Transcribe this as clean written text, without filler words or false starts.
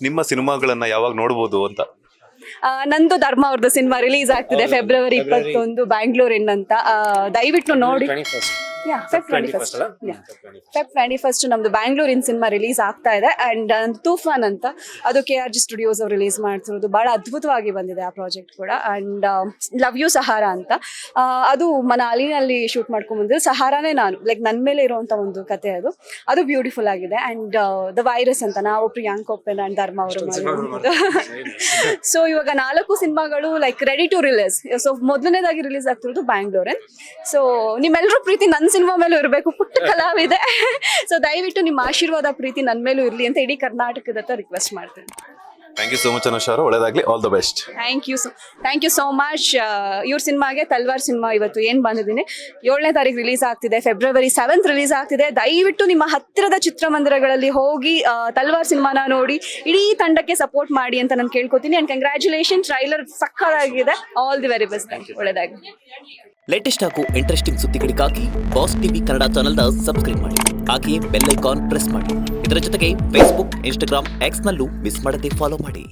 ನಿಮ್ಮ ಸಿನಿಮಾಗಳನ್ನ ಯಾವಾಗ ನೋಡಬಹುದು ಅಂತ? ನಂದು ಧರ್ಮ ಅವ್ರದ್ದು ಸಿನಿಮಾ ರಿಲೀಸ್ ಆಗ್ತಿದೆ ಫೆಬ್ರವರಿ 21 ಬ್ಯಾಂಗ್ಳೂರ್ ಅಂತ. ದಯವಿಟ್ಟು ನೋಡಿ. ಫೆಬ್ 21 ನಮ್ದು ಬ್ಯಾಂಗ್ಳೂರಿನ ಸಿನಿಮಾ ರಿಲೀಸ್ ಆಗ್ತಾ ಇದೆ. ಅಂಡ್ ತೂಫಾನ್ ಅಂತ, ಅದು KRG ಸ್ಟುಡಿಯೋಸ್ ಅವ್ರು ರಿಲೀಸ್ ಮಾಡ್ತಿರೋದು. ಬಹಳ ಅದ್ಭುತವಾಗಿ ಬಂದಿದೆ ಆ ಪ್ರಾಜೆಕ್ಟ್ ಕೂಡ. ಅಂಡ್ ಲವ್ ಯು ಸಹಾರಾ ಅಂತ, ಅದು ಮನಾಲಿನಲ್ಲಿ ಶೂಟ್ ಮಾಡ್ಕೊಂಡ್ ಬಂದಿದ್ದು. ಸಹಾರಾನೇ ನಾನು, ಲೈಕ್ ನನ್ನ ಮೇಲೆ ಇರುವಂತ ಒಂದು ಕತೆ ಅದು ಬ್ಯೂಟಿಫುಲ್ ಆಗಿದೆ. ಅಂಡ್ ದ ವೈರಸ್ ಅಂತ ನಾವು ಪ್ರಿಯಾಂಕ್ ಒಪ್ಪೆನ್ ಅಂಡ್ ಧರ್ಮ ಅವರು ಮಾಡಿರೋದು. ಸೊ ಇವಾಗ 4 ಸಿನಿಮಾಗಳು like ready to release. So ಮೊದಲನೇದಾಗಿ ರಿಲೀಸ್ ಆಗ್ತಿರೋದು ಬ್ಯಾಂಗ್ಳೂರ್. ಸೊ ನಿಮ್ಮೆಲ್ಲರೂ ಪ್ರೀತಿ ನನ್ನ ಸಿನಿಮಾ ಮೇಲೂ ಇರಬೇಕು, ಪುಟ್ಟ ಕಲಾವಿದೆ. ಸೊ ದಯವಿಟ್ಟು ನಿಮ್ಮ ಆಶೀರ್ವಾದ ಪ್ರೀತಿ ನನ್ನ ಮೇಲೂ ಇರಲಿ ಅಂತ ಇಡೀ ಕರ್ನಾಟಕದ ಹತ್ರ ರಿಕ್ವೆಸ್ಟ್ ಮಾಡ್ತೀನಿ. Thank you so much Anusha ಅವರು, ಒಳ್ಳೆದಾಗ್ಲಿ, all the best. Thank you so much. ಇವ್ರ ಸಿನಿಮಾಗೆ ತಲ್ವಾರ್ ಸಿನಿಮಾ ಇವತ್ತು ಏನು ಬಂದಿದ್ದೀನಿ, 7ನೇ ತಾರೀಕು ರಿಲೀಸ್ ಆಗ್ತಿದೆ, ಫೆಬ್ರವರಿ 7 ರಿಲೀಸ್ ಆಗ್ತಿದೆ. ದಯವಿಟ್ಟು ನಿಮ್ಮ ಹತ್ತಿರದ ಚಿತ್ರಮಂದಿರಗಳಲ್ಲಿ ಹೋಗಿ ತಲ್ವಾರ್ ಸಿನಿಮಾನ ನೋಡಿ ಇಡೀ ತಂಡಕ್ಕೆ ಸಪೋರ್ಟ್ ಮಾಡಿ ಅಂತ ನಾನು ಕೇಳ್ಕೊತೀನಿ. ಅಂಡ್ ಕಂಗ್ರ್ಯಾಚುಲೇಷನ್, ಟ್ರೈಲರ್ ಸಕ್ಕತ್ತಾಗಿದೆ. All the very best. ಒಳ್ಳೆದಾಗಿ. ಲೇಟೆಸ್ಟ್ ಹಾಗೂ ಇಂಟ್ರೆಸ್ಟಿಂಗ್ ಸುದ್ದಿಗಳಿಗಾಗಿ ಬಾಸ್ ಟಿವಿ ಕನ್ನಡ ಚಾನೆಲ್ನ ಸಬ್ಸ್ಕ್ರೈಬ್ ಮಾಡಿ. ಹಾಗೆಯೇ ಬೆಲ್ ಐಕಾನ್ ಪ್ರೆಸ್ ಮಾಡಿ. ಇದರ ಜೊತೆಗೆ ಫೇಸ್ಬುಕ್, ಇನ್ಸ್ಟಾಗ್ರಾಮ್, ಎಕ್ಸ್ ನಲ್ಲೂ ಮಿಸ್ ಮಾಡದೆ ಫಾಲೋ ಮಾಡಿ.